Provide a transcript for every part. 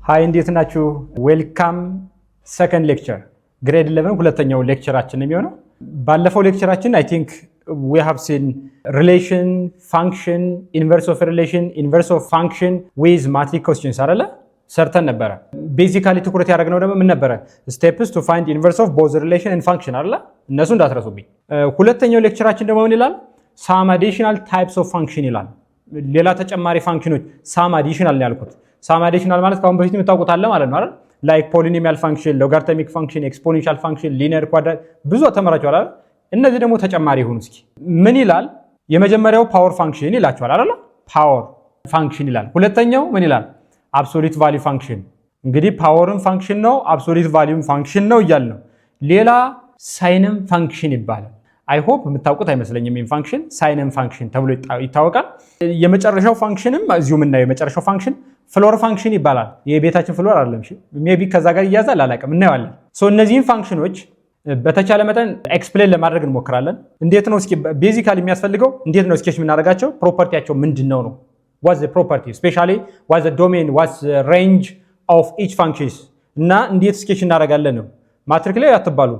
ሃይ እንዴት ናችሁ? ዌልካም ሰከንድ ሌክቸር ግሬድ 11 ሁለተኛው ሌክቸራችን ነው የሚሆነው። ባለፈው ሌክቸራችን አይ ቲንክ we have seen relation function inverse of relation inverse of function with matrix questions አይደለ ሰርተን ነበረ። ቤዚካሊ ትኩረት ያደረግነው ደግሞ ምን ነበረ? steps to find inverse of both relation and function አይደለ? እነሱ እንዳትረሱብኝ። ሁለተኛው ሌክቸራችን ደግሞ ምን ይላል? some additional types of function ይላል። ሌላ ተጨማሪ ፋንክሽኖች some additional ነው ያልኩት። some additional ማለት ካሁን በፊት የምታውቁት አለ ማለት ነው አይደል? like polynomial function, logarithmic function, exponential function, linear quadratic ብዙ ተመራችኋል አይደል? እነዚህ ደግሞ ተጨማሪ ሆኑ። እስኪ ምን ይላል? የመጀመሪያው ፓወር ፋንክሽን ይላችኋል አይደል? ፓወር ፋንክሽን ይላል። ሁለተኛው ምን ይላል? አብሶሉት ቫልዩ ፋንክሽን። እንግዲህ ፓወርም ፋንክሽን ነው፣ አብሶሉት ቫልዩም ፋንክሽን ነው እያል ነው። ሌላ ሳይንም ፋንክሽን ይባላል። አይ ሆፕ የምታውቁት አይመስለኝም። ይሄን ፋንክሽን ሳይንም ፋንክሽን ተብሎ ይታወቃል። የመጨረሻው ፋንክሽንም እዚሁ የምናየው የመጨረሻው ፋንክሽን ፍሎር ፋንክሽን ይባላል። የቤታችን ፍሎር አይደለም። እሺ ሜቢ ከዛ ጋር ይያዛል አላውቅም፣ እናየዋለን። ሶ እነዚህን ፋንክሽኖች በተቻለ መጠን ኤክስፕሌን ለማድረግ እንሞክራለን። እንዴት ነው እስኪ ቤዚካሊ የሚያስፈልገው እንዴት ነው ስኬች የምናደርጋቸው? ፕሮፐርቲያቸው ምንድነው ነው? what's the property especially what's the domain what's the range of each functions እና እንዴት ስኬች እናደርጋለን ነው። ማትሪክ ላይ አትባሉ።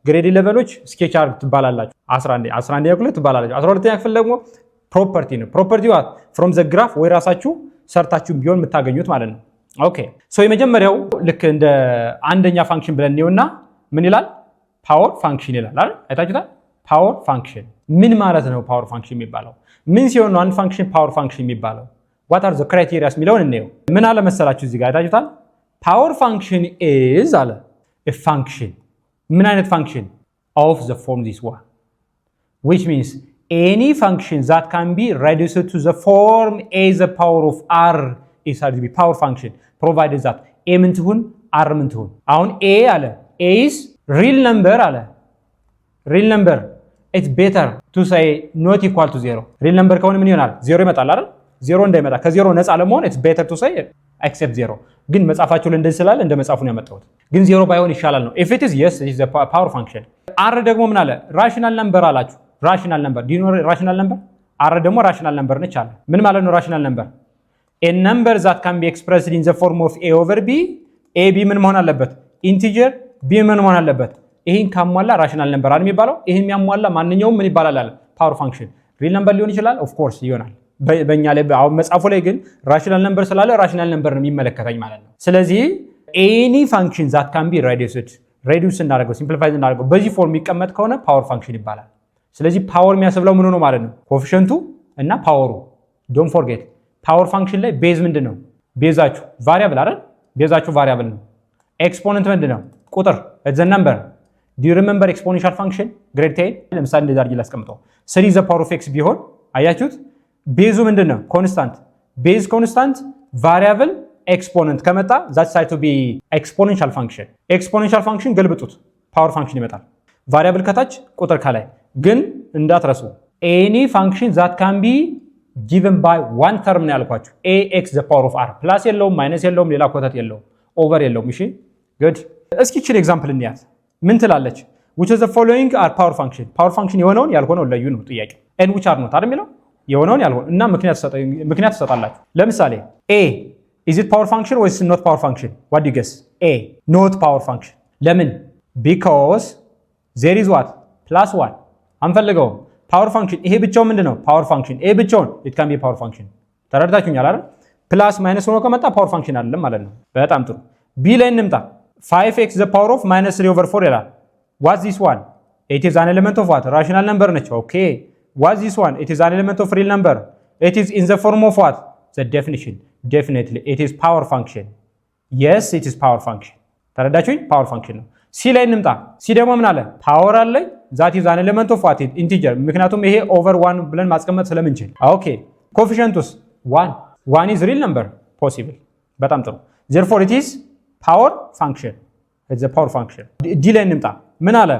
ግሬድ 11ዎች ስኬች አርግ ትባላላችሁ። 11ኛ ክፍል ትባላላችሁ። 12ኛ ክፍል ደግሞ ፕሮፐርቲ ነው። ፕሮፐርቲ what from the graph ወይ ራሳችሁ ሰርታችሁ ቢሆን የምታገኙት ማለት ነው። ኦኬ ሶ የመጀመሪያው ልክ እንደ አንደኛ ፋንክሽን ብለን ነውና ምን ይላል? ፓወር ፋንክሽን ይላል አይደል? አይታችሁታል? ፓወር ፋንክሽን ምን ማለት ነው? ፓወር ፋንክሽን የሚባለው ምን ሲሆን ነው አንድ ፋንክሽን ፓወር ፋንክሽን የሚባለው? what are the criteria የሚለውን እንየው። ምን አለ መሰላችሁ እዚህ ጋር አይታችሁታል? ፓወር ፋንክሽን is አለ a function ምን አይነት ፋንክሽን? of the form this one which means any function that can be reduced to the form a the power of r is said to be power function provided that a ምን ትሁን r ምን ትሁን። አሁን a አለ a is real number አለ real number it's better to say not equal to 0 real number ከሆነ ምን ይሆናል? 0 ይመጣል አይደል? 0 እንዳይመጣ ከ0 ነፃ ለመሆን it's better to say except 0 ግን መጻፋቸው ለእንደዚህ ስላለ እንደ መጻፉ ነው ያመጣሁት። ግን 0 ባይሆን ይሻላል ነው። if it is yes it is a power function r ደግሞ ምን አለ? rational number አላችሁ። rational number do you know rational number? r ደግሞ rational number ነች አለ። ምን ማለት ነው rational number? a number that can be expressed in the form of a over b a b ምን መሆን አለበት? integer b ምን መሆን አለበት? ይሄን ካሟላ rational number አይደል የሚባለው? ይሄን የሚያሟላ ማንኛውም ምን ይባላል አለ? power function real number ሊሆን ይችላል of course ይሆናል። በእኛ ላይ አሁን መጻፉ ላይ ግን rational number ስላለ rational number ነው የሚመለከተኝ ማለት ነው። ስለዚህ any function that can be reduce እናደርገው simplify እናደርገው በዚህ ፎርም የሚቀመጥ ከሆነ power function ይባላል። ስለዚህ ፓወር የሚያስብለው ምን ነው ማለት ነው? ኮኤፊሺየንቱ እና ፓወሩ። ዶንት ፎርጌት ፓወር ፋንክሽን ላይ ቤዝ ምንድነው? ቤዛችሁ ቫሪያብል አይደል? ቤዛችሁ ቫሪያብል ነው። ኤክስፖነንት ምንድነው? ቁጥር it's a number. do you remember exponential function grade 10 ለምሳሌ እንደዛ አድርጌ ላስቀምጠው 3 the power of x ቢሆን አያችሁት? ቤዙ ምንድነው? ኮንስታንት። ቤዝ ኮንስታንት ቫሪያብል ኤክስፖነንት ከመጣ that's said to be exponential function. exponential function ገልብጡት ፓወር ፋንክሽን ይመጣል። ቫሪያብል ከታች ቁጥር ከላይ ግን እንዳትረሱ any function that can be given by one term ነው ያልኳችሁ። ax the power of r ፕላስ የለውም ማይነስ የለውም ሌላ ኮተት የለውም ኦቨር የለውም። እሺ good እስኪ እቺን ኤግዛምፕል እንያዝ። ምን ትላለች? which of the following are power function power function የሆነውን ያልሆነው ለዩ ነው ጥያቄ። and which are not አይደል የሚለው የሆነውን ያልሆነ እና ምክንያት ትሰጣላችሁ። ለምሳሌ a is it power function or is it not power function? what do you guess? a not power function ለምን? because there is what plus 1 አንፈልገው ፓወር ፋንክሽን። ይሄ ብቻው ምንድነው? ፓወር ፋንክሽን። ይሄ ብቻውን it can be power function ተረድታችሁኛል አይደል? ፕላስ ማይነስ ሆኖ ከመጣ ፓወር ፋንክሽን አይደለም ማለት ነው። በጣም ጥሩ። ቢ ላይ እንምጣ። 5x the power of minus 3 over 4 ይላል። what's this one? it is an element of what? rational number ነች። okay what's this one? it is an element of real number. it is in the form of what? the definition. definitely it is power function. yes it is power function ተረዳችሁኝ? ፓወር ፋንክሽን ነው። ሲ ላይ እንምጣ። ሲ ደግሞ ምን አለ? ፓወር አለኝ that is an element of what? integer ምክንያቱም ይሄ over 1 ብለን ማስቀመጥ ስለምንችል። ኦኬ ኮኤፊሺየንቱስ 1 is real number possible በጣም ጥሩ። therefore it is power function. it's a power function. ዲ ላይ እንምጣ። ምን አለ?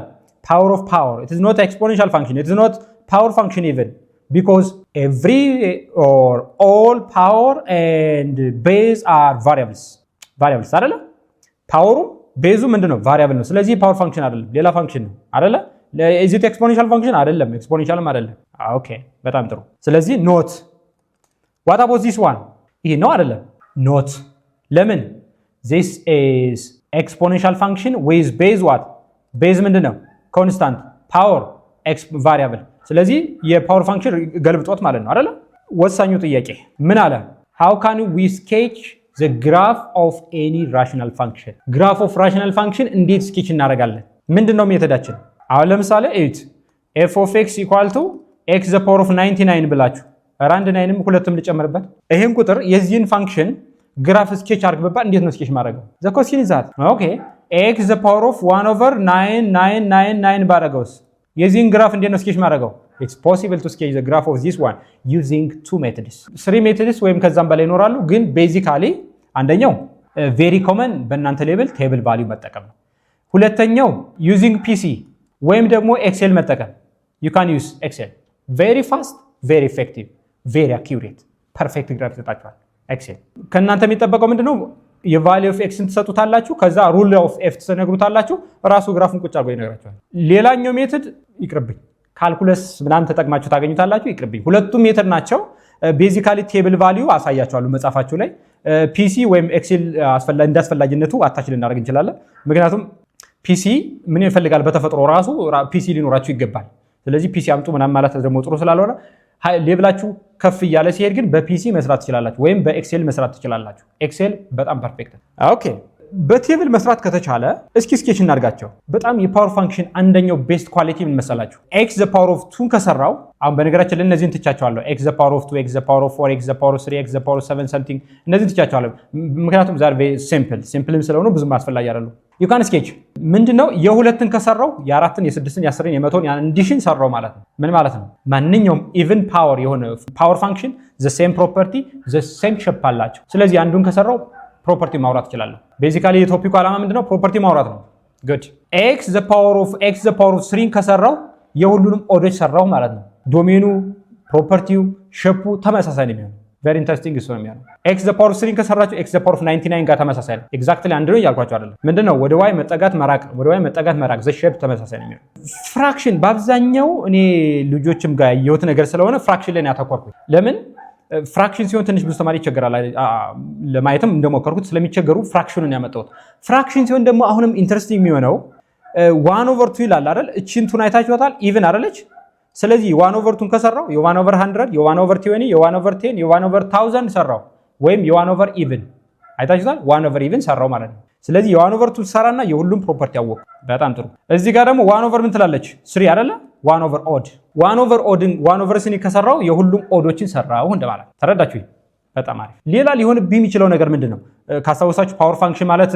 power of power. it is not exponential function. it is not power function even because every or all power and base are variables አይደለ? ፓወሩ ቤዙ ምንድነው? ቫሪያብል ነው። ስለዚህ ፓወር ፋንክሽን አይደለም ሌላ ፋንክሽን ነው አይደለ? is it exponential function አይደለም ኤክስፖኔንሻልም አይደለም። ኦኬ በጣም ጥሩ። ስለዚህ ኖት what about this one? ይሄ ነው አይደለም ኖት። ለምን? this is exponential function with base what? base ምንድነው? constant, power, x variable። ስለዚህ የፓወር ፋንክሽን ገልብጦት ማለት ነው አይደል? ወሳኙ ጥያቄ ምን አለ? how can we sketch the graph of any rational function? graph of rational function እንዴት ስኬች እናደርጋለን? ምንድነው ሜተዳችን? አሁን ለምሳሌ f of x equal to x the power of 99 ብላችሁ ራንድ 9ም ሁለትም ልጨምርበት ይሄን ቁጥር የዚህን ፋንክሽን ግራፍ ስኬች አድርግ በባ እንዴት ነው ስኬች ማድረገው? the question is that okay x the power of 1/9999 ባረገውስ የዚህን ግራፍ እንዴት ነው ስኬች ማድረገው? it's possible to sketch the graph of this one using two methods, three methods ወይም ከዛም በላይ ይኖራሉ። ግን ቤዚካሊ አንደኛው very common በእናንተ ሌቭል ቴብል ቫልዩ መጠቀም ነው። ሁለተኛው using PC ወይም ደግሞ ኤክሴል መጠቀም። you can use excel, very fast, very effective, very accurate, perfect graph ይሰጣችኋል ኤክሴል። ከእናንተ የሚጠበቀው ምንድነው? የቫልዩ ኦፍ ኤክስን ትሰጡታላችሁ፣ ከዛ ሩል ኦፍ ኤፍ ትነግሩታላችሁ፣ ራሱ ግራፉን ቁጭ አድርጎ ይነግራችኋል። ሌላኛው ሜተድ ይቅርብኝ፣ ካልኩለስ ምናምን ተጠቅማችሁ ታገኙታላችሁ፣ ይቅርብኝ። ሁለቱም ሜተድ ናቸው። ቤዚካሊ ቴብል ቫልዩ አሳያችኋለሁ መጻፋችሁ ላይ። ፒሲ ወይም ኤክሴል እንዳስፈላጊነቱ አታች ልናደርግ እንችላለን። ምክንያቱም ፒሲ ምን ይፈልጋል? በተፈጥሮ ራሱ ፒሲ ሊኖራችሁ ይገባል። ስለዚህ ፒሲ አምጡ ምናምን ማለት ደግሞ ጥሩ ስላልሆነ ሌቭላችሁ ከፍ እያለ ሲሄድ ግን በፒሲ መስራት ትችላላችሁ ወይም በኤክሴል መስራት ትችላላችሁ። ኤክሴል በጣም ፐርፌክት ነው። ኦኬ በቴብል መስራት ከተቻለ እስኪ ስኬች እናድርጋቸው። በጣም የፓወር ፋንክሽን አንደኛው ቤስት ኳሊቲ ምን መሰላችሁ? ኤክስ ዘ ፓወር ኦፍ 2 ከሰራው አሁን በነገራችን ላይ እነዚህን ትቻቸዋለሁ። ኤክስ ዘ ፓወር ኦፍ 2፣ ኤክስ ዘ ፓወር ኦፍ 4፣ ኤክስ ዘ ፓወር ኦፍ 3፣ ኤክስ ዘ ፓወር ኦፍ 7 ሰምቲንግ እነዚህን ትቻቸዋለሁ። ምክንያቱም ዛሬ ሲምፕልም ስለሆኑ ብዙም አስፈላጊ አይደሉም። ዩ ካን ስኬች ምንድነው? የሁለትን ከሰራው የአራትን፣ የስድስትን፣ የአስርን፣ የመቶን የአንዲሽን ሰራው ማለት ነው። ምን ማለት ነው? ማንኛውም ኢቭን ፓወር የሆነ ፓወር ፋንክሽን ዘ ሴም ፕሮፐርቲ ዘ ሴም ሼፕ አላቸው። ስለዚህ አንዱን ከሰራው ፕሮፐርቲ ማውራት እችላለሁ። ቤዚካሊ የቶፒኩ ዓላማ ምንድነው? ፕሮፐርቲ ማውራት ነው። ጉድ ኤክስ ዘ ፓወር ኦፍ 3 ከሰራው የሁሉንም ኦዶች ሰራው ማለት ነው። ዶሜኑ፣ ፕሮፐርቲው፣ ሼፑ ተመሳሳይ ነው የሚሆነው። ቬሪ ኢንተረስቲንግ እሱ ነው የሚሆነው። ኤክስ ዘ ፓወር 3 ከሰራችሁ ኤክስ ዘ ፓወር 99 ጋር ተመሳሳይ ነው። ኤግዛክትሊ አንድ ነው እያልኳችሁ አይደለም። ምንድነው? ወደ ዋይ መጠጋት መራቅ ነው። ወደ ዋይ መጠጋት መራቅ ዘ ሼፕ ተመሳሳይ ነው የሚሆነው። ፍራክሽን በአብዛኛው እኔ ልጆችም ጋር ያየሁት ነገር ስለሆነ ፍራክሽን ላይ ያተኮርኩት። ለምን ፍራክሽን ሲሆን ትንሽ ብዙ ተማሪ ይቸገራል። ለማየትም እንደሞከርኩት ስለሚቸገሩ ፍራክሽኑን ያመጣሁት። ፍራክሽን ሲሆን ደግሞ አሁንም ኢንተረስቲንግ የሚሆነው 1/2 ይላል አይደል? እቺን ቱን አይታችኋታል? ኢቭን አይደለች? ስለዚህ 1/2 ከሰራው የ1/100 የ1/20 የ1/10 የ1/1000 ሰራው ወይም የ1/even ኢቭን አይታችኋታል? 1/even ሰራው ማለት ነው። ስለዚህ የ1/2 ሰራና የሁሉም ፕሮፐርቲ ያወቁ። በጣም ጥሩ። እዚህ ጋር ደግሞ 1/, ምን ትላለች? 3 አይደለ? 1/odd 1/3 ከሰራው የሁሉም ኦዶችን ሰራው እንደማለት ተረዳችሁ? በጣም አሪፍ። ሌላ ሊሆንብህ የሚችለው ነገር ምንድነው? ካስታወሳችሁ ፓወር ፋንክሽን ማለት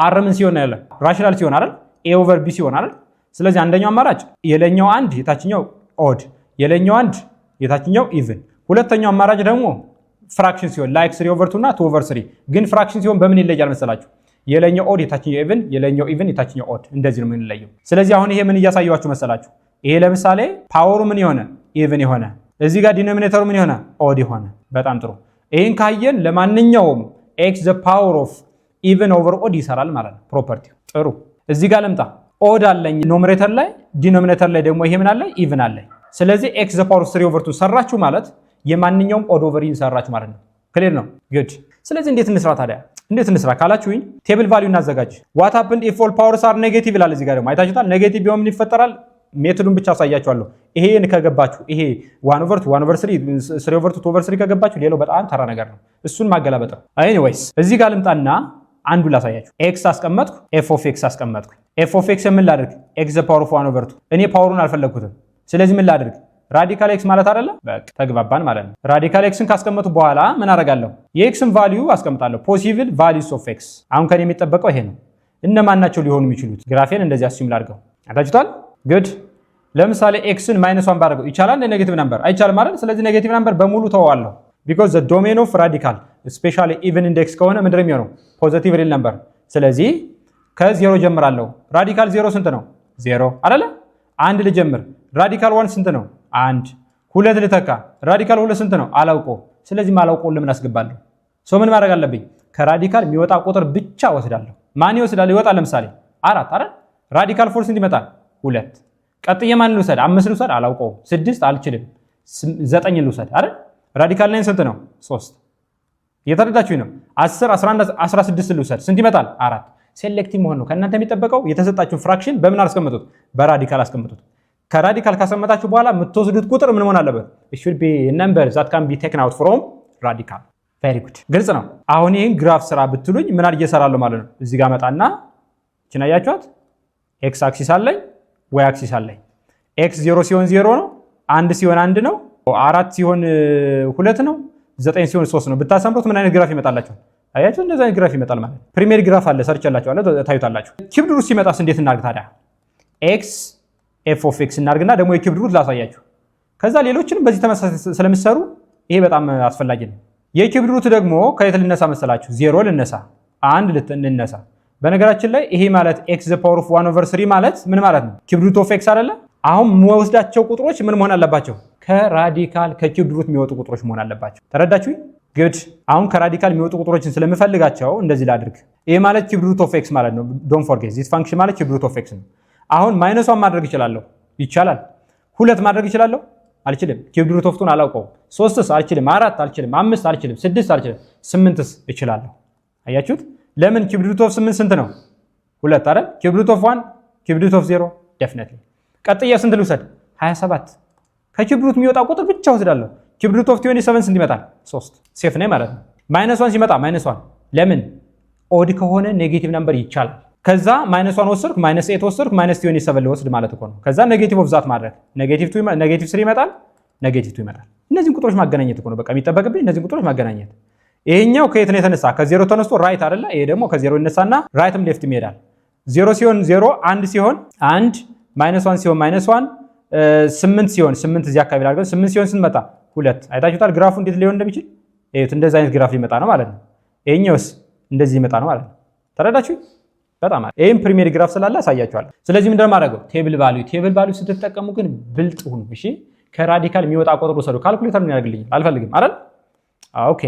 አር ምን ሲሆን ያለ ራሽናል ሲሆን አይደል? a/b ሲሆን አይደል? ስለዚህ አንደኛው አማራጭ የለኛው አንድ የታችኛው ኦድ የለኛው አንድ የታችኛው ኢቭን። ሁለተኛው አማራጭ ደግሞ ፍራክሽን ሲሆን ላይክ 3/2 እና 2/3። ግን ፍራክሽን ሲሆን በምን ይለያል መሰላችሁ? የለኛው ኦድ የታችኛው ኢቭን፣ የለኛው ኢቭን የታችኛው ኦድ። እንደዚህ ነው የምንለየው። ስለዚህ አሁን ይሄ ምን እያሳያችሁ መሰላችሁ? ይሄ ለምሳሌ ፓወሩ ምን የሆነ ኢቭን የሆነ እዚህ ጋር ዲኖሚኔተሩ ምን የሆነ ኦድ የሆነ። በጣም ጥሩ። ይሄን ካየን ለማንኛውም ኤክስ ዘ ፓወር ኦፍ ኢቭን ኦቨር ኦድ ይሰራል ማለት ነው ፕሮፐርቲው። ጥሩ። እዚህ ጋር ልምጣ። ኦድ አለኝ ኖሚኔተር ላይ፣ ዲኖሚኔተር ላይ ደግሞ ይሄ ምን አለ? ኢቭን አለኝ። ስለዚህ ኤክስ ዘ ፓወር ኦፍ 3/2 ሰራችሁ ማለት የማንኛውም ኦድ ኦቨር ኢን ሰራችሁ ማለት ነው። ክሊር ነው? ጉድ። ስለዚህ እንዴት እንስራ ታዲያ? እንዴት እንስራ ካላችሁኝ ቴብል ቫልዩ እናዘጋጅ። ዋት ሃፕንድ ኢፍ ኦል ፓወርስ አር ኔጌቲቭ ይላል። እዚህ ጋር ደግሞ አይታችሁታል። ኔጌቲቭ ቢሆን ምን ይፈጠራል? ሜቶዱን ብቻ አሳያችኋለሁ። ይሄን ከገባችሁ ይሄ 1/2 1/3 3/2 2/3 ከገባችሁ ሌላው በጣም ተራ ነገር ነው። እሱን ማገላበጥ ነው። ኤኒዌይስ እዚህ ጋር ልምጣና አንዱ ላሳያችሁ። ኤክስ አስቀመጥኩ፣ ኤፍ ኦፍ ኤክስ አስቀመጥኩ። ኤፍ ኦፍ ኤክስ ምን ላድርግ? ኤክስ ዘ ፓወር ኦፍ 1/2። እኔ ፓወሩን አልፈለግኩትም። ስለዚህ ምን ላድርግ? ራዲካል ኤክስ ማለት አይደለ? በቃ ተግባባን ማለት ነው። ራዲካል ኤክስን ካስቀመጡ በኋላ ምን አደርጋለሁ? የኤክስን ቫልዩ አስቀምጣለሁ። ፖሲብል ቫልዩስ ኦፍ ኤክስ። አሁን ከኔ የሚጠበቀው ይሄ ነው። እነማን ናቸው ሊሆኑ የሚችሉት? ግራፌን እንደዚህ አስዩም ላድርገው። አታችሁታል? ጉድ። ለምሳሌ ኤክስን -1 ባደርገው ይቻላል? ኔጌቲቭ ነምበር አይቻልም አይደል? ስለዚህ ኔጌቲቭ ነምበር በሙሉ ተዋዋለሁ። ቢኮዝ ዘ ዶሜን ኦፍ ራዲካል ስፔሻሊ ኢቭን ኢንዴክስ ከሆነ ምንድነው የሚሆነው? ፖዚቲቭ ሪል ነምበር። ስለዚህ ከ0 ጀምራለሁ። ራዲካል 0 ስንት ነው? 0 አይደለ? አንድ ልጀምር። ራዲካል 1 ስንት ነው? 1። 2 ልተካ። ራዲካል 2 ስንት ነው? አላውቀው። ስለዚህ ማላውቀው ለምን አስገባለሁ? ምን ማድረግ አለብኝ? ከራዲካል የሚወጣ ቁጥር ብቻ ወስዳለሁ። ማን ይወስዳል? ይወጣል። ለምሳሌ 4 አይደል? ራዲካል 4 ስንት ይመጣል? 2። ቀጥዬ ማን ልውሰድ? 5 ልውሰድ? አላውቀው። 6 አልችልም። 9 ልውሰድ አይደል? ራዲካል 9 ስንት ነው? 3። እየተረዳችሁኝ ነው? 10 11 16 ልውሰድ ስንት ይመጣል? 4 ሴሌክቲቭ መሆን ነው ከእናንተ የሚጠበቀው። የተሰጣችሁ ፍራክሽን በምን አስቀምጡት? በራዲካል አስቀምጡት። ከራዲካል ካስቀመጣችሁ በኋላ የምትወስዱት ቁጥር ምን መሆን አለበት? it should be a number that can be taken out from radical very good ግልጽ ነው። አሁን ይሄን ግራፍ ስራ ብትሉኝ ምን አድርጌ እሰራለሁ ማለት ነው? እዚህ ጋር መጣና እቺን አያችኋት? ኤክስ አክሲስ አለኝ፣ ዋይ አክሲስ አለኝ። ኤክስ 0 ሲሆን 0 ነው፣ 1 ሲሆን 1 ነው፣ 4 ሲሆን 2 ነው፣ 9 ሲሆን 3 ነው። ብታሰምሩት ምን አይነት ግራፍ ይመጣላችሁ? አያችሁ? እንደዛ አይነት ግራፍ ይመጣል ማለት ነው። ፕሪሚየር ግራፍ አለ ሰርችላችኋለሁ፣ ታዩታላችሁ። ኪዩብድ ሩት ሲመጣስ እንዴት እናድርግ ታዲያ? ኤክስ ኤፍ ኦፍ ኤክስ እናድርግና ደግሞ የኪዩብድ ሩት ላሳያችሁ። ከዛ ሌሎችንም በዚህ ተመሳሳይ ስለምትሰሩ ይሄ በጣም አስፈላጊ ነው። የኪዩብድ ሩት ደግሞ ከየት ልነሳ መሰላችሁ? 0 ልነሳ፣ 1 ልነሳ። በነገራችን ላይ ይሄ ማለት ኤክስ ዘ ፓወር ኦፍ 1/3 ማለት ምን ማለት ነው? ኪዩብድ ሩት ኦፍ ኤክስ አይደለ? አሁን የምወስዳቸው ቁጥሮች ምን መሆን አለባቸው? ከራዲካል ከኪዩብድ ሩት የሚወጡ ቁጥሮች መሆን አለባቸው። ተረዳችሁ? ግድ አሁን ከራዲካል የሚወጡ ቁጥሮችን ስለምፈልጋቸው እንደዚህ ላድርግ። ይሄ ማለት ኪዩብድ ሩት ኦፍ ኤክስ ማለት ነው። ዶንት ፎርጌት ዚስ ፋንክሽን ማለት ኪዩብድ ሩት ኦፍ ኤክስ ነው። አሁን ማይነሷን ማድረግ እችላለሁ? ይቻላል። 2 ማድረግ እችላለሁ? አልችልም። ኪዩብድ ሩት ኦፍ 2 አላውቀውም። 3ስ አልችልም። 4 አልችልም። 5 አልችልም። 6 አልችልም። 8ስ እችላለሁ። አያችሁት? ለምን? ኪዩብድ ሩት ኦፍ 8 ስንት ነው? 2 አይደል? ኪዩብድ ሩት ኦፍ 1 ኪዩብድ ሩት ኦፍ 0 ዴፊኒትሊ። ቀጥዬ ስንት ልውሰድ? 27 ከኪዩብድ ሩት የሚወጣ ቁጥር ብቻ ወስዳለሁ። ኪዩብድ ሩት ኦፍ 27 ስንት ይመጣል? 3 ሴፍ ነኝ ማለት ነው። -1 ሲመጣ -1 ለምን? ኦድ ከሆነ ኔጌቲቭ ነምበር ይቻላል። ከዛ -1 ወሰድኩ፣ -8 ወሰድኩ፣ -27 ልወስድ ማለት እኮ ነው። ከዛ ኔጌቲቭ ኦፍ ዛት ማድረግ ኔጌቲቭ 3 ይመጣል፣ ኔጌቲቭ 2 ይመጣል። እነዚህን ቁጥሮች ማገናኘት እኮ ነው በቃ የሚጠበቅብኝ፣ እነዚህን ቁጥሮች ማገናኘት። ይሄኛው ከየት ነው የተነሳ? ከ0 ተነስቶ ራይት አይደለ? ይሄ ደግሞ ከ0 ይነሳና ራይትም ሌፍትም ይሄዳል። 0 ሲሆን 0፣ 1 ሲሆን 1፣ -1 ሲሆን -1፣ 8 ሲሆን 8 እዚህ አካባቢ ላድርገው። 8 ሲሆን ስንት መጣ? 2። አይታችሁታል ግራፉ እንዴት ሊሆን እንደሚችል? እዩት። እንደዚህ አይነት ግራፍ ሊመጣ ነው ማለት ነው። ይሄኛውስ እንደዚህ ሊመጣ ነው ማለት ነው። ተረዳችሁ? በጣም አለ። ይሄን ፕሪሚየር ግራፍ ስላለ አሳያችኋለሁ። ስለዚህ ምንድነው ማድረገው? ቴብል ቫልዩ ስትጠቀሙ ግን ብልጥ ሁኑ። እሺ፣ ከራዲካል የሚወጣ ቁጥር ወሰዱ። ካልኩሌተር ምን ያደርግልኛል? አልፈልግም አይደል? ኦኬ።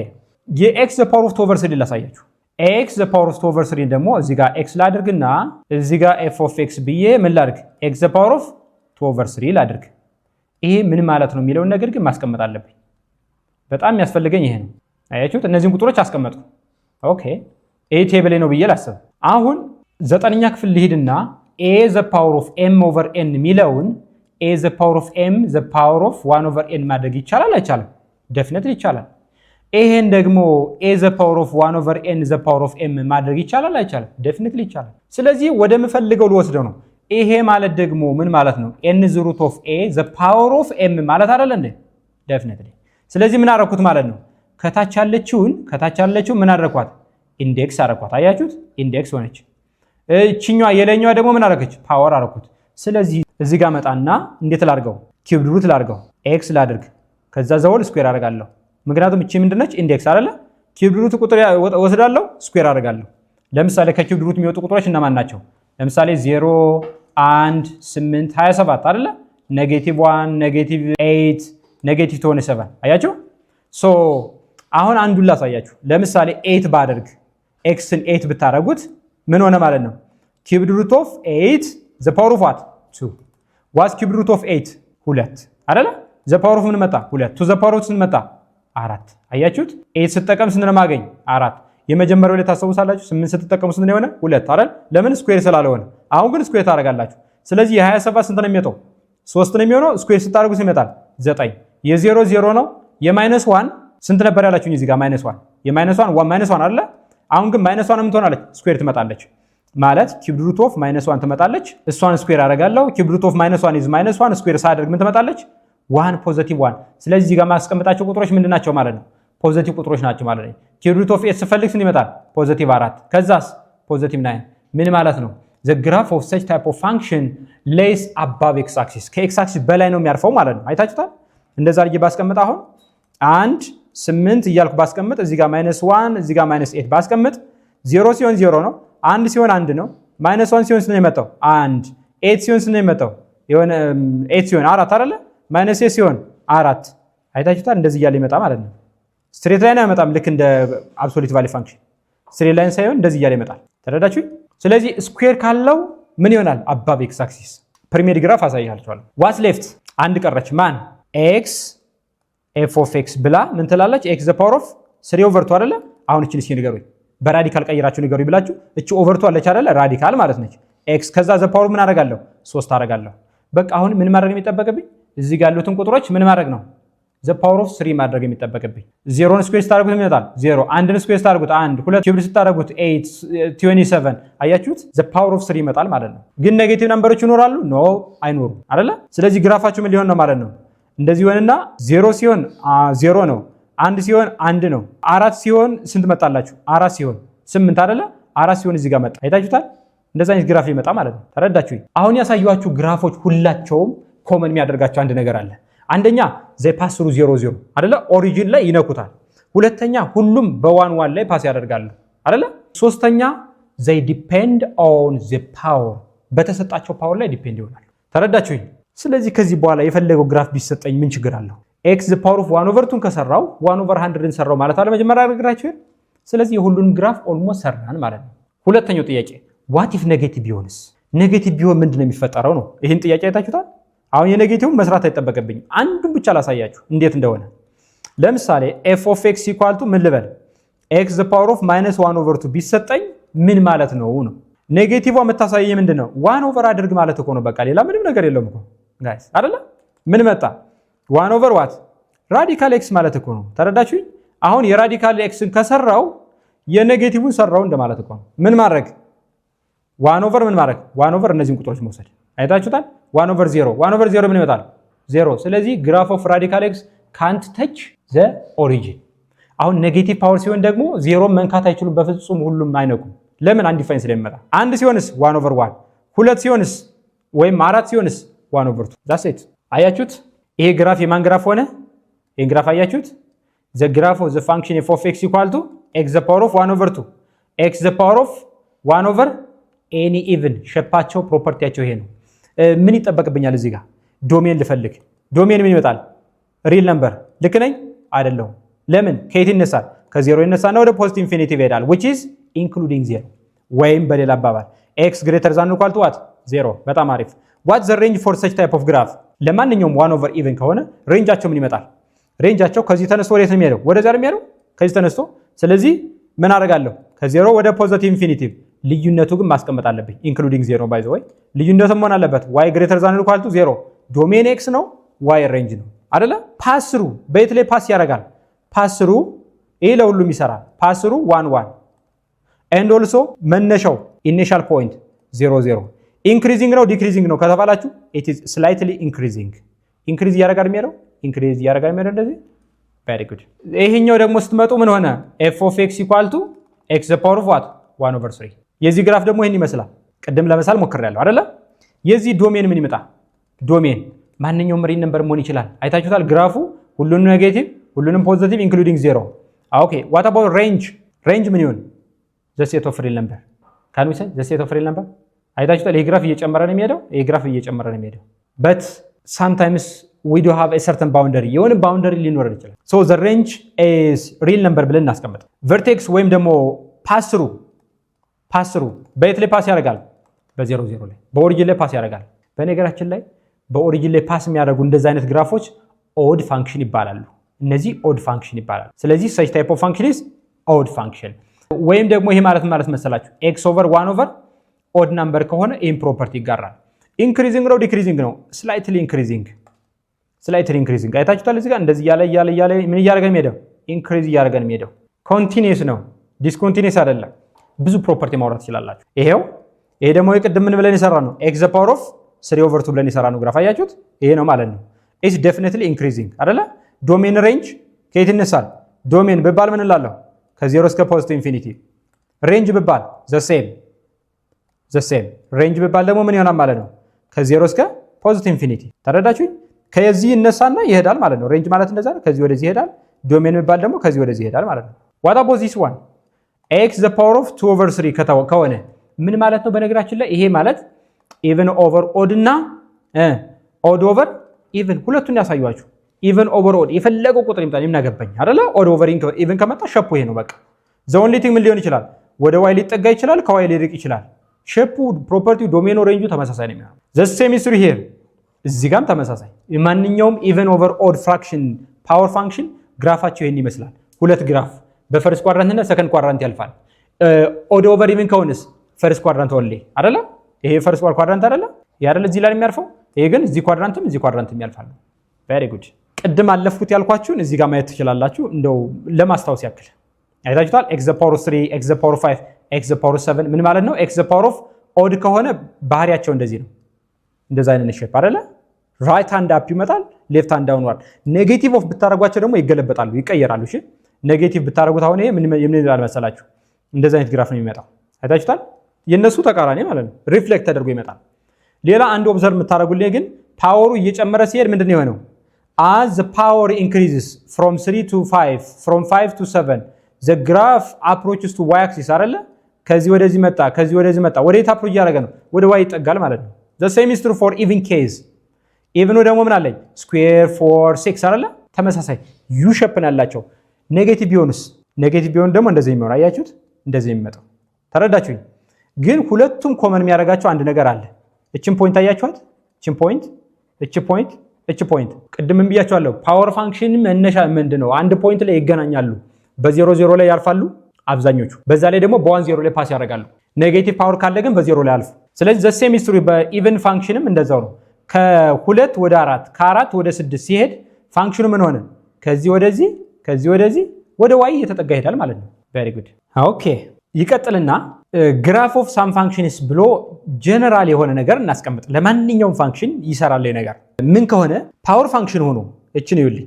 የኤክስ ዘ ፓወር ኦፍ 2/3 ላሳያችሁ። ኤክስ ዘ ፓወር ኦፍ 2/3 ደግሞ እዚህ ጋር ኤክስ ላድርግና እዚህ ጋር ኤፍ ኦፍ ኤክስ ብዬ ምን ላድርግ? ኤክስ ዘ ፓወር ኦፍ 2/3 ላድርግ። ይሄ ምን ማለት ነው የሚለውን ነገር ግን ማስቀመጥ አለብኝ። በጣም የሚያስፈልገኝ ይሄ ነው። አያችሁት? እነዚህን ቁጥሮች አስቀመጥኩ። ኦኬ፣ ኤ ቴብል ነው ብዬ ላስብ። አሁን 9ኛ ክፍል ልሂድና ኤ ዘ ፓወር ኦፍ ኤም ኦቨር ኤን የሚለውን ኤ ዘ ፓወር ኦፍ ኤም ዘ ፓወር ኦፍ 1 ኦቨር ኤን ማድረግ ይቻላል አይቻልም? ዴፊኒትሊ ይቻላል። ይሄን ደግሞ ኤ ዘ ፓወር ኦፍ 1 ኦቨር ኤን ዘ ፓወር ኦፍ ኤም ማድረግ ይቻላል አይቻልም? ዴፊኒትሊ ይቻላል። ስለዚህ ወደምፈልገው ልወስደው ነው። ይሄ ማለት ደግሞ ምን ማለት ነው? ኤን ዘ ሩት ኦፍ ኤ ዘ ፓወር ኦፍ ኤም ማለት አይደል እንዴ? ዴፊኒትሊ። ስለዚህ ምን አደረኩት ማለት ነው? ከታች ያለችውን ምን አደረኳት? ኢንዴክስ አደረኳት። አያችሁት? ኢንዴክስ ሆነች። እቺኛዋ የላይኛዋ ደግሞ ምን አደረገች? ፓወር አደረኩት። ስለዚህ እዚህ ጋር መጣና እንዴት ላድርገው? ኪዩብድ ሩት ላድርገው። ኤክስ ላድርግ። ከዛ ዘወል ስኩዌር አደርጋለሁ። ምክንያቱም እቺ ምንድነች? ኢንዴክስ አይደለ? ኪዩብድ ሩት ቁጥር ወስዳለሁ፣ ስኩዌር አደርጋለሁ። ለምሳሌ ከኪዩብድ ሩት የሚወጡ ቁጥሮች እነማን ናቸው? ለምሳሌ 0፣ 1፣ 8፣ 27 አይደለ? -1፣ -8፣ -27 አያችሁ? ሶ አሁን አንዱን ላሳያችሁ። ለምሳሌ 8 ባደርግ ኤክስን 8 ብታረጉት ምን ሆነ ማለት ነው? ኪዩብድ ሩት ኦፍ 8 ዘ ፓወር ኦፍ ዋት 2 ዋስ ኪዩብድ ሩት ኦፍ 8 2 አይደለ? ዘ ፓወር ኦፍ ምን መጣ? 2 ቱ ዘ ፓወር ኦፍ ስንት መጣ? 4 አያችሁት? 8 ስትጠቀም ስንት ነው የማገኝ? 4 የመጀመሪያው ላይ ታስታውሳላችሁ። 8 ስትጠቀሙ ስንት ነው የሆነ? 2 አይደል? ለምን? ስኩዌር ስላልሆነ። አሁን ግን ስኩዌር ታደርጋላችሁ። ስለዚህ የ27 ስንት ነው የሚመጣው? 3 ነው የሚሆነው። ስኩዌር ስታደርጉት ይመጣል 9። የ0 0 ነው። -1 ስንት ነበር ያላችሁኝ? እዚህ ጋር -1 -1 አይደለ? አሁን ግን -1 ምን ትሆናለች? ስኩዌር ትመጣለች ማለት ኪዩብድ ሩት ኦፍ -1 ትመጣለች። እሷን ስኩዌር አደርጋለሁ። ኪዩብድ ሩት ኦፍ -1 ኢዝ -1 ስኩዌር ሳደርግ ምን ትመጣለች? 1 ፖዚቲቭ 1። ስለዚህ እዚህ ጋር ማስቀምጣቸው ቁጥሮች ምንድን ናቸው ማለት ነው? ፖዚቲቭ ቁጥሮች ናቸው ማለት ነው። ኪዩብድ ሩት ኦፍ 8 ስፈልግ ስንት ይመጣል? ፖዚቲቭ 4። ከዛስ ፖዚቲቭ 9። ምን ማለት ነው? the graph of such type of function lays above x axis ከx axis በላይ ነው የሚያርፈው ማለት ነው። አይታችሁታል? እንደዛ አድርጌ ባስቀምጥ አሁን 1 8 እያልኩ ባስቀምጥ እዚህ ጋር -1 እዚህ ጋር -8 ባስቀምጥ 0 ሲሆን 0 ነው፣ 1 ሲሆን 1 ነው፣ -1 ሲሆን ስንት ነው የመጣው? 1 8 ሲሆን ስንት ነው የመጣው? የሆነ 8 ሲሆን 4 አይደለ? -8 ሲሆን 4 አይታችሁታል? እንደዚህ እያለ ይመጣ ማለት ነው። ስትሬት ላይን አይመጣም። ልክ እንደ አብሶሉት ቫልዩ ፋንክሽን ስትሬት ላይን ሳይሆን እንደዚህ እያለ ይመጣል። ተረዳችሁ? ስለዚህ ስኩዌር ካለው ምን ይሆናል? አባብ ኤክስ አክሲስ። ፕሪሚየር ግራፍ አሳያችኋለሁ። ዋት ሌፍት አንድ ቀረች። ማን? ኤክስ ኤፍ ኦፍ ኤክስ ብላ ምን ትላለች? ኤክስ ዘ ፓወር ኦፍ 3/2 አይደለ? አሁን እቺን እስኪ ንገሩኝ፣ በራዲካል ቀይራችሁ ንገሩኝ ብላችሁ እቺ ኦቨር 2 አለች አይደለ? ራዲካል ማለት ነች። ኤክስ ከዛ ዘ ፓወር ምን አደርጋለሁ? 3 አደርጋለሁ። በቃ አሁን ምን ማድረግ የሚጠበቅብኝ እዚህ ጋር ያሉትን ቁጥሮች ምን ማድረግ ነው? ዘ ፓወር ኦፍ 3 ማድረግ የሚጠበቅብኝ። 0ን ስኩዌር ስታደርጉት ምን ይመጣል? 0። 1ን ስኩዌር ስታደርጉት 1፣ 2 ኪዩብ ስታደርጉት 8 27። አያችሁት? ዘ ፓወር ኦፍ 3 ይመጣል ማለት ነው። ግን ኔጌቲቭ ነምበሮች ይኖራሉ? ኖ አይኖሩም አይደለ? ስለዚህ ግራፋችሁ ምን ሊሆን ነው ማለት ነው? እንደዚህ ይሆንና 0 ሲሆን 0 ነው፣ 1 ሲሆን 1 ነው፣ 4 ሲሆን ስንት መጣላችሁ? 4 ሲሆን 8 አይደለ? 4 ሲሆን እዚህ ጋር መጣ። አይታችሁታል? እንደዛ አይነት ግራፍ ሊመጣ ማለት ነው። ተረዳችሁኝ? አሁን ያሳየኋችሁ ግራፎች ሁላቸውም ኮመን የሚያደርጋቸው አንድ ነገር አለ። አንደኛ ዘይ ፓስ ስሩ 0 አይደለ? ኦሪጂን ላይ ይነኩታል። ሁለተኛ ሁሉም በዋን ዋን ላይ ፓስ ያደርጋሉ አይደለ? ሶስተኛ ዘይ ዲፔንድ ኦን ዘ ፓወር፣ በተሰጣቸው ፓወር ላይ ዲፔንድ ይሆናል። ተረዳችሁኝ? ስለዚህ ከዚህ በኋላ የፈለገው ግራፍ ቢሰጠኝ ምን ችግር አለው? ኤክስ ዘ ፓወር ኦፍ 1/2 ከሰራው 1/100 ሰራው ማለት አለ መጀመሪያ አድርጋችሁ። ስለዚህ የሁሉንም ግራፍ ኦልሞስት ሰራን ማለት ነው። ሁለተኛው ጥያቄ ዋት ኢፍ ኔጌቲቭ ቢሆንስ? ኔጌቲቭ ቢሆን ምንድነው የሚፈጠረው ነው። ይህን ጥያቄ አይታችሁታል? አሁን የኔጌቲቭ መስራት አይጠበቅብኝም። አንዱን ብቻ ላሳያችሁ እንዴት እንደሆነ። ለምሳሌ ኤፍ ኦፍ ኤክስ ኢኳል ቱ ምን ልበል? ኤክስ ዘ ፓወር ኦፍ -1/2 ቢሰጠኝ ምን ማለት ነው ነው። ኔጌቲቭ የምታሳየኝ ምንድነው? 1/1 አድርግ ማለት እኮ ነው። በቃ ሌላ ምንም ነገር የለውም እኮ ጋይስ አይደለ? ምን መጣ? 1/1 ዋት ራዲካል ኤክስ ማለት እኮ ነው። ተረዳችሁኝ? አሁን የራዲካል ኤክስን ከሰራው የኔጌቲቭን ሰራው እንደማለት እኮ ነው። ምን ማድረግ 1/1 ምን ማድረግ 1/1 እነዚህን ቁጥሮች መውሰድ። አይታችሁታል? 1/0 1/0 ምን ይመጣል? 0። ስለዚህ ግራፍ ኦፍ ራዲካል ኤክስ ካንት ተች ዘ ኦሪጂን። አሁን ኔጌቲቭ ፓወር ሲሆን ደግሞ 0 መንካት አይችሉም በፍጹም፣ ሁሉም አይነኩም። ለምን? አንዲፋይን ስለሚመጣ። 1 ሲሆንስ 1/1፣ 2 ሲሆንስ ወይም 4 ሲሆንስ 1/2። ዳትስ ኢት። አያችሁት? ይሄ ግራፍ የማን ግራፍ ሆነ? ይሄን ግራፍ አያችሁት? ዘ ግራፍ ኦፍ ዘ ፋንክሽን ኤፍ ኦፍ ኤክስ ኢኳል ቱ ኤክስ ዘ ፓወር ኦፍ 1/2 ኤክስ ዘ ፓወር ኦፍ 1/, ኤኒ ኢቭን ሸፓቸው ፕሮፐርቲያቸው ይሄ ነው። ምን ይጠበቅብኛል እዚህ ጋር? ዶሜን ልፈልግ። ዶሜን ምን ይመጣል? ሪል ነምበር። ልክ ነኝ አይደለሁም? ለምን? ከየት ይነሳል? ከዜሮ ይነሳና ወደ ፖዚቲቭ ኢንፊኒቲ ይሄዳል which is including 0 ወይም በሌላ አባባል x greater than or equal to what 0። በጣም አሪፍ። what the range for such type of graph? ለማንኛውም 1/, even ከሆነ ሬንጃቸው ምን ይመጣል? ሬንጃቸው ከዚህ ተነስቶ ወዴት ነው የሚሄደው? ወደዛ ነው የሚሄደው ከዚህ ተነስቶ። ስለዚህ ምን አደርጋለሁ? ከዜሮ ወደ ፖዚቲቭ ኢንፊኒቲ። ልዩነቱ ግን ማስቀመጥ አለብኝ ኢንክሉዲንግ 0 ባይ ዘ ወይ። ልዩነቱ መሆን አለበት y greater than or equal to 0። ዶሜን x ነው፣ y ሬንጅ ነው አይደለ? ፓስሩ በየት ላይ ፓስ ያደርጋል? ፓስሩ ይሄ ለሁሉም ይሰራል። ፓስሩ 1 1 and also መነሻው ኢኒሻል ፖይንት 0 0። ኢንክሪዚንግ ነው ዲክሪዚንግ ነው ከተባላችሁ it is slightly increasing። ኢንክሪዝ ያደርጋል የሚሄደው ኢንክሪዝ ያደርጋል የሚሄደው እንደዚህ። very good። ይሄኛው ደግሞ ስትመጡ ምን ሆነ? f of x equal to x the power of what 1/3። የዚህ ግራፍ ደግሞ ይሄን ይመስላል። ቅድም ለመሳል ሞክሬያለሁ አይደለ? የዚህ ዶሜን ምን ይመጣ? ዶሜን ማንኛውም ሪል ነምበር መሆን ይችላል። አይታችሁታል? ግራፉ ሁሉንም ኔጌቲቭ ሁሉንም ፖዚቲቭ ኢንክሉዲንግ 0። ኦኬ what about range? ሬንጅ ምን ይሆን? the set of real number። can we say the set of real number? አይታችሁታል? ይሄ ግራፍ እየጨመረ ነው የሚሄደው፣ ይሄ ግራፍ እየጨመረ ነው የሚሄደው። but sometimes we do have a certain boundary። የሆነ ባውንደሪ ሊኖረን ይችላል። so the range is real number ብለን እናስቀምጥ። vertex ወይም ደግሞ ፓስሩ በየት ላይ ፓስ ያደርጋል? በ0 0 ላይ በኦሪጂን ላይ ፓስ ያደርጋል። በነገራችን ላይ በኦሪጂን ላይ ፓስ የሚያደርጉ እንደዚህ አይነት ግራፎች ኦድ ፋንክሽን ይባላሉ። እነዚህ ኦድ ፋንክሽን ይባላሉ። ስለዚህ such type of function is odd function። ወይም ደግሞ ይሄ ማለት መሰላችሁ x over 1 over odd number ከሆነ ኢን ፕሮፐርቲ ይጋራል። ኢንክሪዚንግ ነው ዲክሪዚንግ ነው? ስላይትሊ ኢንክሪዚንግ። አይታችሁታል? እዚህ ጋር እንደዚህ እያለ ምን እያደረገ ነው የሚሄደው? ኢንክሪዝ እያደረገ ነው የሚሄደው። ኮንቲኒየስ ነው ዲስኮንቲኒየስ አይደለም። ብዙ ፕሮፐርቲ ማውራት ትችላላችሁ። ይሄ ደግሞ የቅድም ምን ብለን የሰራ ነው? x the power of 3/2 ብለን የሰራ ነው ግራፍ። አያችሁት? ይሄ ነው ማለት ነው። is definitely increasing አይደለ? ዶሜን ሬንጅ ከየት ይነሳል? ዶሜን ብባል ምን እላለሁ? ከ0 እስከ ፖዚቲቭ ኢንፊኒቲ። ሬንጅ ብባል the same። ሬንጅ ብባል ደግሞ ምን ይሆናል ማለት ነው? ከ0 እስከ ፖዚቲቭ ኢንፊኒቲ። ተረዳችሁኝ? ከዚህ ይነሳና ይሄዳል ማለት ነው። ሬንጅ ማለት እንደዛ ነው። ከዚህ ወደዚህ ይሄዳል። ዶሜን ብባል ደግሞ ከዚህ ወደዚህ ይሄዳል ማለት ነው። what about this one? x the power of 2/3 ከሆነ ምን ማለት ነው? በነገራችን ላይ ይሄ ማለት even over odd እና odd over even ሁለቱን ያሳዩአችሁ። even over odd የፈለገው ቁጥር ይምጣ ምን ያገባኝ አይደለ? odd over even ከመጣ ሸፑ ይሄ ነው በቃ። the only thing ምን ሊሆን ይችላል? ወደ y ሊጠጋ ይችላል፣ ከy ሊርቅ ይችላል። ሸፑ ፕሮፐርቲው ዶሜኑ ሬንጁ ተመሳሳይ ነው የሚሆነው። the same is true here። እዚህ ጋርም ተመሳሳይ። ማንኛውም even over odd fraction ፓወር ፋንክሽን ግራፋቸው ይሄን ይመስላል። ሁለት ግራፍ በፈርስት ኳድራንት እና ሰከንድ ኳድራንት ያልፋል። ኦድ ኦቨር ኢቭን ከሆነስ ፈርስት ኳድራንት ኦንሊ አይደለ? ይሄ ፈርስት ኳድራንት አይደለ? ያደለ እዚህ ላይ የሚያርፈው ይሄ ግን እዚህ ኳድራንትም ያልፋል። ቬሪ ጉድ። ቅድም አለፍኩት ያልኳችሁን እዚህ ጋር ማየት ትችላላችሁ። እንደው ለማስታወስ ያክል አይታችሁታል። x the power of 3 x the power of 5 x the power of 7 ምን ማለት ነው? x the power of ኦድ ከሆነ ባህሪያቸው እንደዚህ ነው። እንደዛ አይነት ሼፕ አይደለ? ራይት ሃንድ አፕ ይመጣል፣ ሌፍት ሃንድ ዳውንዋርድ። ኔጌቲቭ ኦፍ ብታረጓቸው ደግሞ ይገለበጣሉ፣ ይቀየራሉ። እሺ ኔጌቲቭ ብታረጉት አሁን ይሄ ምን ይላል መሰላችሁ? እንደዛ አይነት ግራፍ ነው የሚመጣው። አይታችሁታል። የነሱ ተቃራኒ ማለት ነው። ሪፍሌክት ተደርጎ ይመጣል። ሌላ አንድ ኦብዘርቭ የምታደርጉልኝ ግን ፓወሩ እየጨመረ ሲሄድ ምንድነው የሆነው? as the power increases from 3 to 5 from 5 to 7 the graph approaches to y axis አይደለ? ከዚህ ወደዚህ መጣ፣ ከዚህ ወደዚህ መጣ። ወደ የት አፕሮች እያደረገ ነው? ወደ y ይጠጋል ማለት ነው። the same is true for even case ኢቭኑ ደግሞ ምን አለኝ? ስኩዌር 4 6 አይደለ? ተመሳሳይ ዩ ሼፕ ነው ያላቸው። ኔጌቲቭ ቢሆንስ? ኔጌቲቭ ቢሆን ደግሞ እንደዚህ የሚሆን አያችሁት? እንደዚህ የሚመጣው ተረዳችሁኝ? ግን ሁለቱም ኮመን የሚያደርጋቸው አንድ ነገር አለ። እቺን ፖይንት አያችኋት? እቺን ፖይንት፣ እቺ ፖይንት፣ እቺ ፖይንት ቅድም ብያችኋለሁ። ፓወር ፋንክሽን መነሻ ምንድነው? አንድ ፖይንት ላይ ይገናኛሉ። በዜሮ ዜሮ ላይ ያልፋሉ አብዛኞቹ። በዛ ላይ ደግሞ በዋን ዜሮ ላይ ፓስ ያደርጋሉ። ኔጌቲቭ ፓወር ካለ ግን በዜሮ ላይ አልፉ። ስለዚህ ዘ ሴም ሂስትሪ በኢቨን ፋንክሽንም እንደዛው ነው። ከ2 ወደ 4 ከ4 ወደ 6 ሲሄድ ፋንክሽኑ ምን ሆነ? ከዚህ ወደዚህ ከዚህ ወደዚህ ወደ ዋይ እየተጠጋ ይሄዳል ማለት ነው። ቬሪ ጉድ። ኦኬ ይቀጥልና ግራፍ ኦፍ ሳም ፋንክሽንስ ብሎ ጀነራል የሆነ ነገር እናስቀምጥ። ለማንኛውም ፋንክሽን ይሰራል ነገር ምን ከሆነ ፓወር ፋንክሽን ሆኖ እችን ይውልኝ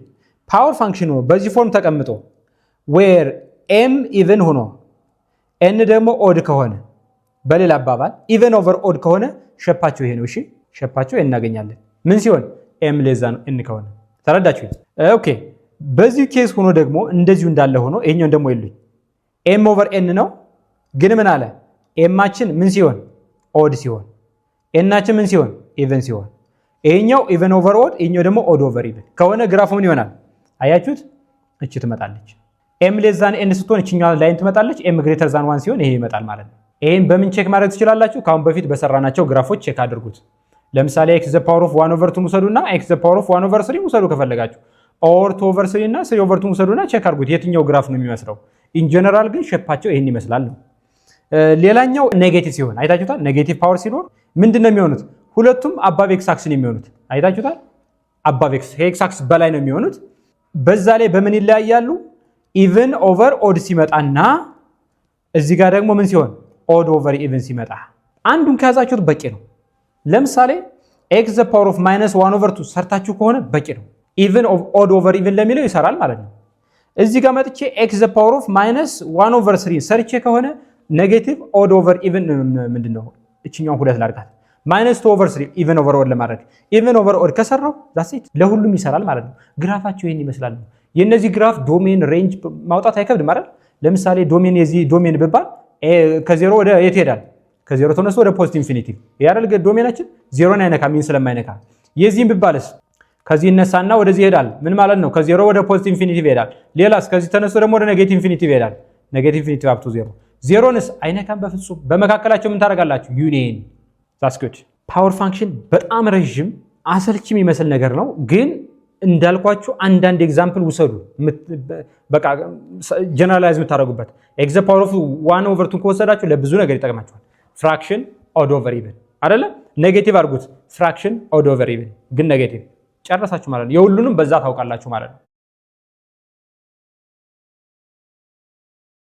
ፓወር ፋንክሽን ሆኖ በዚህ ፎርም ተቀምጦ ዌር ኤም ኢቨን ሆኖ ኤን ደግሞ ኦድ ከሆነ በሌላ አባባል ኢቨን ኦቨር ኦድ ከሆነ ሸፓቸው ይሄ ነው። እሺ ሸፓቸው እናገኛለን። ምን ሲሆን ኤም ሌዛ ነው ኤን ከሆነ ተረዳችሁ? ኦኬ በዚህ ኬስ ሆኖ ደግሞ እንደዚሁ እንዳለ ሆኖ ይሄኛውን ደግሞ ይሉኝ ኤም ኦቨር ኤን ነው። ግን ምን አለ? ኤማችን ምን ሲሆን ኦድ ሲሆን ኤናችን ምን ሲሆን ኢቨን ሲሆን ይሄኛው ኢቨን ኦቨር ኦድ ይሄኛው ደግሞ ኦድ ኦቨር ኢቨን ከሆነ ግራፉ ምን ይሆናል? አያችሁት? እቺ ትመጣለች። ኤም ሌስ ዛን ኤን ስትሆን እቺኛው ላይን ትመጣለች። ኤም ግሬተር ዛን 1 ሲሆን ይሄ ይመጣል ማለት ነው። ይሄን በምን ቼክ ማድረግ ትችላላችሁ? ካሁን በፊት በሰራናቸው ግራፎች ቼክ አድርጉት። ለምሳሌ x the power of 1 over 2 ሙሰዱና x the power of 1 over 3 ሙሰዱ ከፈለጋችሁ or 2 over 3 እና 3 over 2 ሙሰዱና ቼክ አድርጉት የትኛው ግራፍ ነው የሚመስለው። ኢን ጀነራል ግን ሼፓቸው ይሄን ይመስላል ነው። ሌላኛው ኔጌቲቭ ሲሆን አይታችሁታል። ኔጌቲቭ ፓወር ሲኖር ምንድነው የሚሆኑት? ሁለቱም አባብ ኤክስ አክስ ነው የሚሆኑት። አይታችሁታል። አባብ ኤክስ ከኤክስ አክስ በላይ ነው የሚሆኑት። በዛ ላይ በምን ይለያያሉ? ኢቭን ኦቨር ኦድ ሲመጣና እዚህ ጋር ደግሞ ምን ሲሆን ኦድ ኦቨር ኢቭን ሲመጣ አንዱን ከያዛችሁት በቂ ነው። ለምሳሌ x the power of -1 over 2 ሰርታችሁ ከሆነ በቂ ነው። ኢቭን ኦድ ኦቨር ኢቭን ለሚለው ይሰራል ማለት ነው። እዚህ ጋር መጥቼ x the power of -1 over 3 ሰርቼ ከሆነ ኔጌቲቭ ኦድ ኦቨር ኢቭን ምንድነው? እቺኛው ሁለት ላድርጋት -2 over 3 ኢቭን ኦቨር ኦድ ለማድረግ ኢቭን ኦቨር ኦድ ከሰራው that's it ለሁሉም ይሰራል ማለት ነው። ግራፋቸው ይሄን ይመስላል። የነዚህ ግራፍ ዶሜን ሬንጅ ማውጣት አይከብድም አይደል? ለምሳሌ ዶሜን የዚህ ዶሜን ብባል ከዜሮ ወደ የት ይሄዳል? ከዜሮ ተነስቶ ወደ ፖዚቲቭ ኢንፊኒቲ ያደርግ ዶሜናችን ዜሮን አይነካ ሚን ስለማይነካ። የዚህም ብባልስ ከዚህ እነሳና ወደዚህ ይሄዳል። ምን ማለት ነው? ከዜሮ ወደ ፖዚቲቭ ኢንፊኒቲ ይሄዳል። ሌላስ ከዚህ ተነስቶ ደግሞ ወደ ኔጌቲቭ ኢንፊኒቲ ይሄዳል። ኔጌቲቭ ኢንፊኒቲ አፕ ቱ ዜሮ። ዜሮንስ አይነካም በፍጹም። በመካከላቸው ምን ታደርጋላችሁ? ዩኒየን። ዛትስ ጉድ። ፓወር ፋንክሽን በጣም ረጅም አሰልችም ይመስል ነገር ነው፣ ግን እንዳልኳችሁ አንዳንድ ኤግዛምፕል ውሰዱ። በቃ ጀነራላይዝ የምታደርጉበት ኤክስ ዘ ፓወር ኦፍ 1 ኦቨር 2 ከወሰዳችሁ ለብዙ ነገር ይጠቅማችኋል። ፍራክሽን ኦድ ኦቨር ኢቭን አይደለ? ኔጌቲቭ አድርጉት። ፍራክሽን ኦድ ኦቨር ኢቭን ግን ኔጌቲቭ ጨረሳችሁ ማለት ነው። የሁሉንም በዛ ታውቃላችሁ ማለት ነው።